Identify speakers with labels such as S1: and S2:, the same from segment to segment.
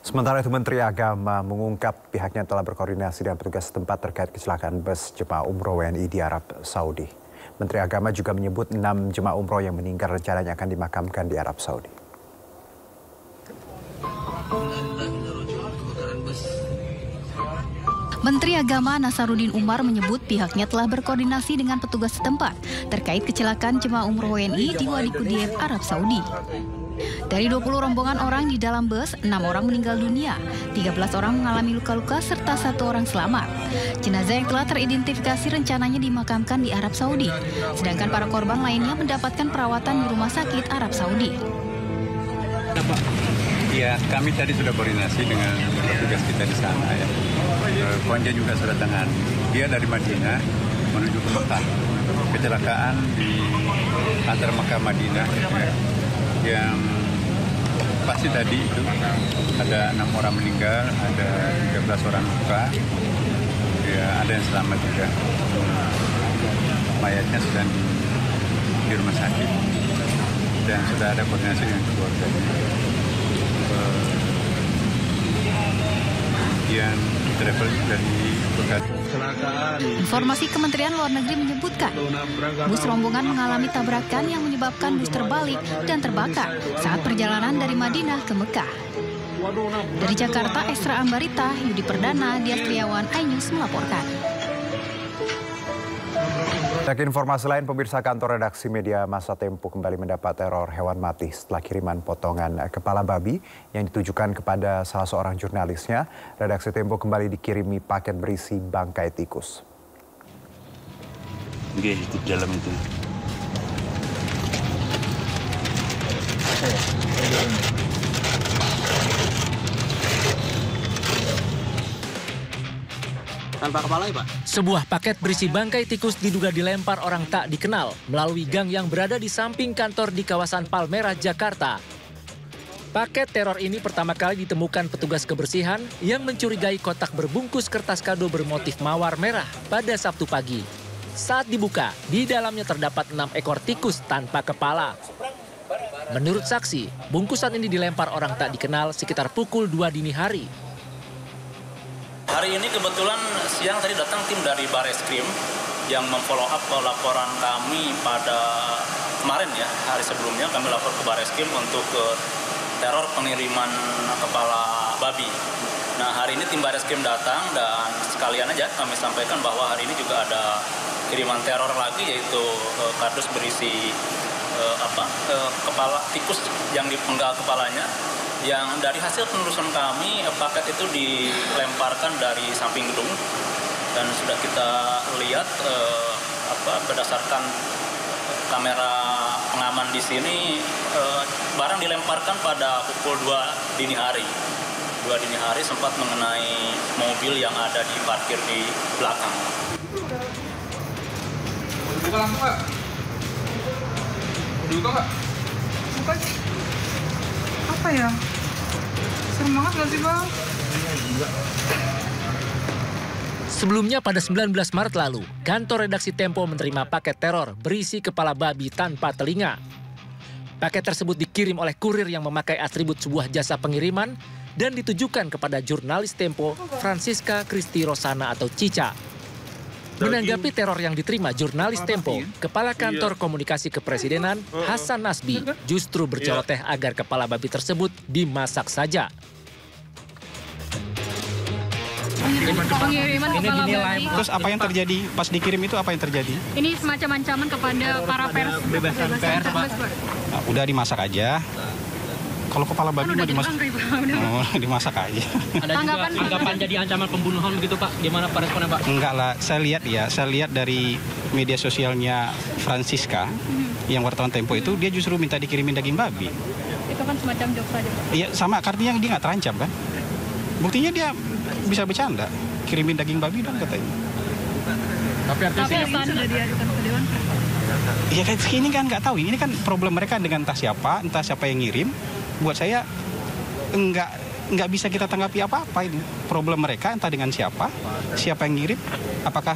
S1: Sementara itu Menteri Agama mengungkap pihaknya telah berkoordinasi dengan petugas setempat terkait kecelakaan bus jemaah umroh WNI di Arab Saudi. Menteri Agama juga menyebut 6 jemaah umroh yang meninggal rencananya akan dimakamkan di Arab Saudi.
S2: Menteri Agama Nasaruddin Umar menyebut pihaknya telah berkoordinasi dengan petugas setempat terkait kecelakaan jemaah umroh WNI di Wadi Qudiem, Arab Saudi. Dari 20 rombongan orang di dalam bus, 6 orang meninggal dunia, 13 orang mengalami luka-luka serta 1 orang selamat. Jenazah yang telah teridentifikasi rencananya dimakamkan di Arab Saudi, sedangkan para korban lainnya mendapatkan perawatan di rumah sakit Arab Saudi.
S3: Ya, kami tadi sudah koordinasi dengan petugas kita di sana ya. Konja juga sudah tangan. Dia dari Madinah menuju ke Mekah. Kecelakaan di antara Mekah Madinah ya. Yang pasti tadi itu ada 6 orang meninggal, ada 13 orang luka, ya ada yang selamat juga. Mayatnya sedang di rumah sakit dan sudah ada koordinasi dengan keluarganya. Yang travel dari Bekasi.
S2: Informasi Kementerian Luar Negeri menyebutkan bus rombongan mengalami tabrakan yang menyebabkan bus terbalik dan terbakar saat perjalanan dari Madinah ke Mekah. Dari Jakarta, Esra Ambarita, Yudi Perdana, Dias Triawan, iNews melaporkan.
S1: Dari informasi lain, pemirsa, kantor redaksi media Masa Tempo kembali mendapat teror hewan mati setelah kiriman potongan kepala babi yang ditujukan kepada salah seorang jurnalisnya. Redaksi Tempo kembali dikirimi paket berisi bangkai tikus.
S4: Oke, itu di dalam itu.
S5: Tanpa kepala ya, Pak?
S6: Sebuah paket berisi bangkai tikus diduga dilempar orang tak dikenal melalui gang yang berada di samping kantor di kawasan Palmerah, Jakarta. Paket teror ini pertama kali ditemukan petugas kebersihan yang mencurigai kotak berbungkus kertas kado bermotif mawar merah pada Sabtu pagi. Saat dibuka, di dalamnya terdapat 6 ekor tikus tanpa kepala. Menurut saksi, bungkusan ini dilempar orang tak dikenal sekitar pukul 2 dini hari.
S7: Hari ini kebetulan siang tadi datang tim dari Bareskrim yang memfollow up laporan kami pada kemarin ya, hari sebelumnya kami lapor ke Bareskrim untuk teror pengiriman kepala babi. Nah, hari ini tim Bareskrim datang dan sekalian aja kami sampaikan bahwa hari ini juga ada kiriman teror lagi, yaitu kardus berisi kepala tikus yang dipenggal kepalanya. Yang dari hasil penelusuran kami, paket itu dilemparkan dari samping gedung dan sudah kita lihat berdasarkan kamera pengaman di sini, barang dilemparkan pada pukul 2 dini hari. 2 dini hari sempat mengenai mobil yang ada di parkir di belakang.
S5: Buka langsung, Pak. Buka, Pak.
S8: Buka sih. Apa ya? Serem banget nggak sih, Bang?
S6: Sebelumnya pada 19 Maret lalu, kantor redaksi Tempo menerima paket teror berisi kepala babi tanpa telinga. Paket tersebut dikirim oleh kurir yang memakai atribut sebuah jasa pengiriman dan ditujukan kepada jurnalis Tempo Francisca Kristi Rosana atau Cica. Menanggapi teror yang diterima jurnalis Tempo, Kepala Kantor Komunikasi Kepresidenan Hasan Nasbi justru berceloteh agar kepala babi tersebut dimasak saja.
S8: Pengiriman
S5: Ini dinilai. Terus apa yang terjadi pas dikirim itu, apa yang terjadi?
S8: Ini semacam ancaman kepada para pers.
S5: Bebasan pers, Pak. Nah, udah dimasak aja. Kalau kepala babi
S8: Kan
S5: mau
S8: udah
S5: dimasak, dimasak aja.
S9: Ada juga anggapan jadi ancaman pembunuhan begitu, Pak? Gimana Pak responnya, Pak?
S5: Enggak lah, saya lihat dari media sosialnya Francisca, yang wartawan Tempo itu, dia justru minta dikirimin daging babi.
S8: Itu kan semacam jokes saja, Pak.
S5: Iya, sama, artinya dia nggak terancam kan? Buktinya dia bisa bercanda, kirimin daging babi dong katanya.
S9: Tapi artinya
S8: Sudah diadukan ke Dewan Pers.
S5: Iya kan, ini kan nggak tahu, ini kan problem mereka dengan entah siapa yang ngirim. Buat saya nggak bisa kita tanggapi apa-apa ini. Problem mereka entah dengan siapa yang ngirim, apakah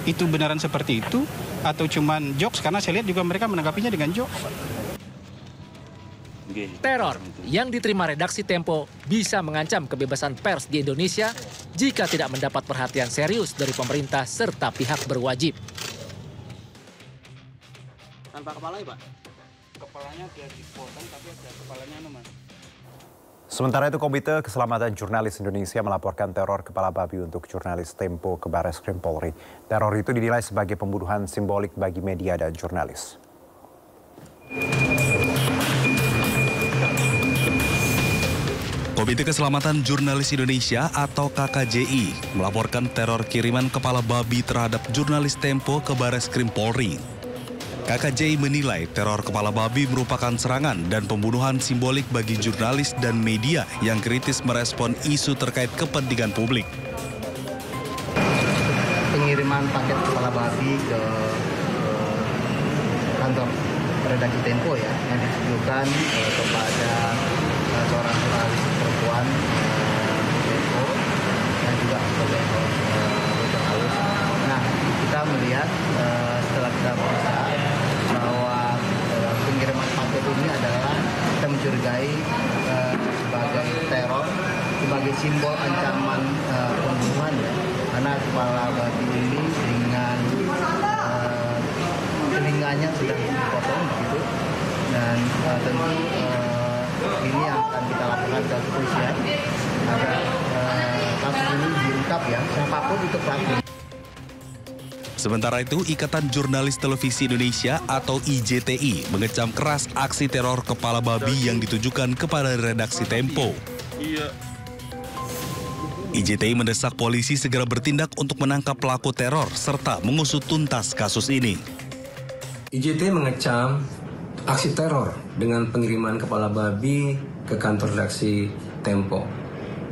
S5: itu benaran seperti itu atau cuman jokes, karena saya lihat juga mereka menanggapinya dengan jokes.
S6: Teror yang diterima redaksi Tempo bisa mengancam kebebasan pers di Indonesia jika tidak mendapat perhatian serius dari pemerintah serta pihak berwajib.
S5: Tanpa kepala ya, Pak? Kepalanya dia dipotong tapi ada kepalanya Mas.
S1: Sementara itu, Komite Keselamatan Jurnalis Indonesia melaporkan teror kepala babi untuk jurnalis Tempo ke Barreskrim Polri. Teror itu dinilai sebagai pembunuhan simbolik bagi media dan jurnalis.
S4: Komite Keselamatan Jurnalis Indonesia atau KKJI melaporkan teror kiriman kepala babi terhadap jurnalis Tempo ke Barreskrim Polri. KKJI menilai teror kepala babi merupakan serangan dan pembunuhan simbolik bagi jurnalis dan media yang kritis merespon isu terkait kepentingan publik.
S10: Pengiriman paket kepala babi ke kantor redaksi Tempo ya, yang ditujukan kepada seorang jurnalis perempuan Tempo dan juga oleh jurnalis. Nah, kita melihat setelah kita periksa bahwa pengiriman paket ini adalah kita mencurigai sebagai teror, sebagai simbol ancaman pembunuhan ya. Karena kepala babi ini dengan telinganya sudah dipotong begitu, dan tentu ini akan kita laporkan ke kepolisian agar kasus ini diungkap ya, siapapun itu pelaku.
S4: Sementara itu, Ikatan Jurnalis Televisi Indonesia atau IJTI mengecam keras aksi teror kepala babi yang ditujukan kepada redaksi Tempo. IJTI mendesak polisi segera bertindak untuk menangkap pelaku teror serta mengusut tuntas kasus ini.
S11: IJTI mengecam aksi teror dengan pengiriman kepala babi ke kantor redaksi Tempo.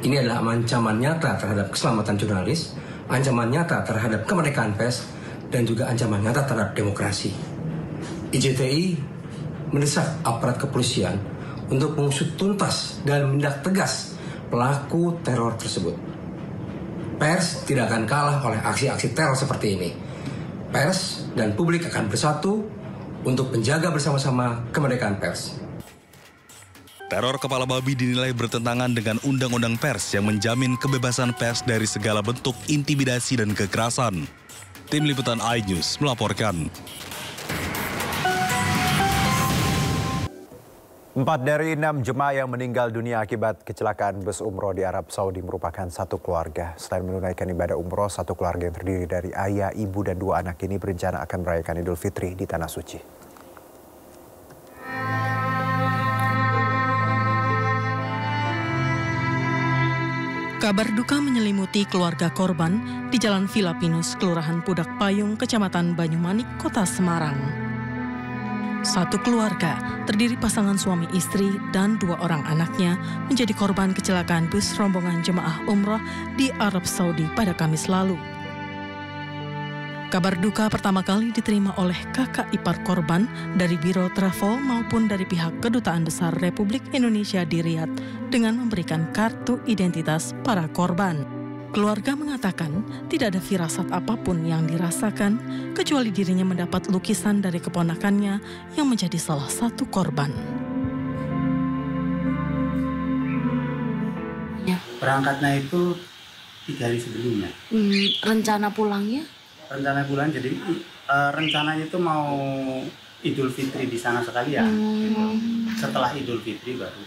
S11: Ini adalah ancaman nyata terhadap keselamatan jurnalis, ancaman nyata terhadap kemerdekaan pers, dan juga ancaman nyata terhadap demokrasi. IJTI mendesak aparat kepolisian untuk mengusut tuntas dan menindak tegas pelaku teror tersebut. Pers tidak akan kalah oleh aksi-aksi teror seperti ini. Pers dan publik akan bersatu untuk menjaga bersama-sama kemerdekaan pers.
S4: Teror kepala babi dinilai bertentangan dengan Undang-Undang Pers yang menjamin kebebasan pers dari segala bentuk intimidasi dan kekerasan. Tim Liputan iNews melaporkan.
S1: 4 dari 6 jemaah yang meninggal dunia akibat kecelakaan bus umroh di Arab Saudi merupakan satu keluarga. Selain menunaikan ibadah umroh, satu keluarga yang terdiri dari ayah, ibu, dan 2 anak ini berencana akan merayakan Idul Fitri di Tanah Suci.
S12: Kabar duka menyelimuti keluarga korban di Jalan Villa Pinus, Kelurahan Pudak Payung, Kecamatan Banyumanik, Kota Semarang. Satu keluarga, terdiri pasangan suami istri dan 2 orang anaknya, menjadi korban kecelakaan bus rombongan jemaah umroh di Arab Saudi pada Kamis lalu. Kabar duka pertama kali diterima oleh kakak ipar korban dari Biro Travel maupun dari pihak Kedutaan Besar Republik Indonesia di Riyadh dengan memberikan kartu identitas para korban. Keluarga mengatakan tidak ada firasat apapun yang dirasakan kecuali dirinya mendapat lukisan dari keponakannya yang menjadi salah satu korban.
S13: Ya. Berangkatnya itu 3 hari sebelumnya.
S14: Rencana pulangnya?
S13: Rencana pulang, jadi rencananya itu mau Idul Fitri di sana sekali ya. Setelah Idul Fitri baru.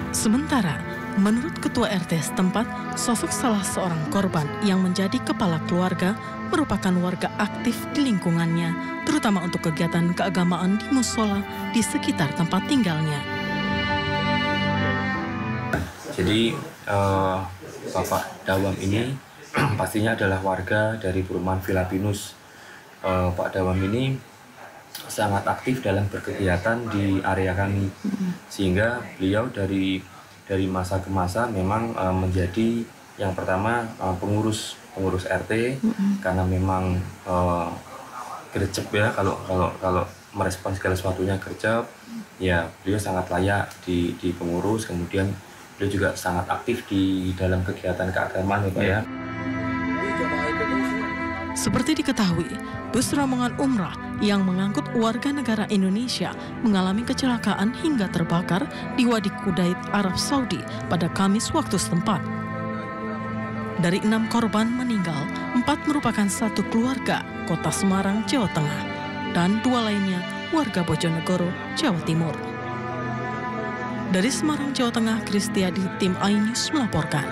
S12: Sementara, menurut Ketua RT setempat, sosok salah seorang korban yang menjadi kepala keluarga merupakan warga aktif di lingkungannya, terutama untuk kegiatan keagamaan di musola di sekitar tempat tinggalnya.
S15: Jadi, Bapak Dawam ini pastinya adalah warga dari perumahan Villa Pinus. Pak Dawam ini sangat aktif dalam berkegiatan di area kami, sehingga beliau dari masa ke masa memang menjadi yang pertama pengurus RT, karena memang gercep ya, kalau merespon segala sesuatunya gercep, ya beliau sangat layak di pengurus. Kemudian beliau juga sangat aktif di dalam kegiatan keagamaan ya Pak ya.
S12: Seperti diketahui, bus rombongan umrah yang mengangkut warga negara Indonesia mengalami kecelakaan hingga terbakar di Wadi Kudait, Arab Saudi pada Kamis waktu setempat. Dari 6 korban meninggal, 4 merupakan satu keluarga Kota Semarang, Jawa Tengah, dan 2 lainnya warga Bojonegoro, Jawa Timur. Dari Semarang, Jawa Tengah, Kristiadi, tim iNews melaporkan.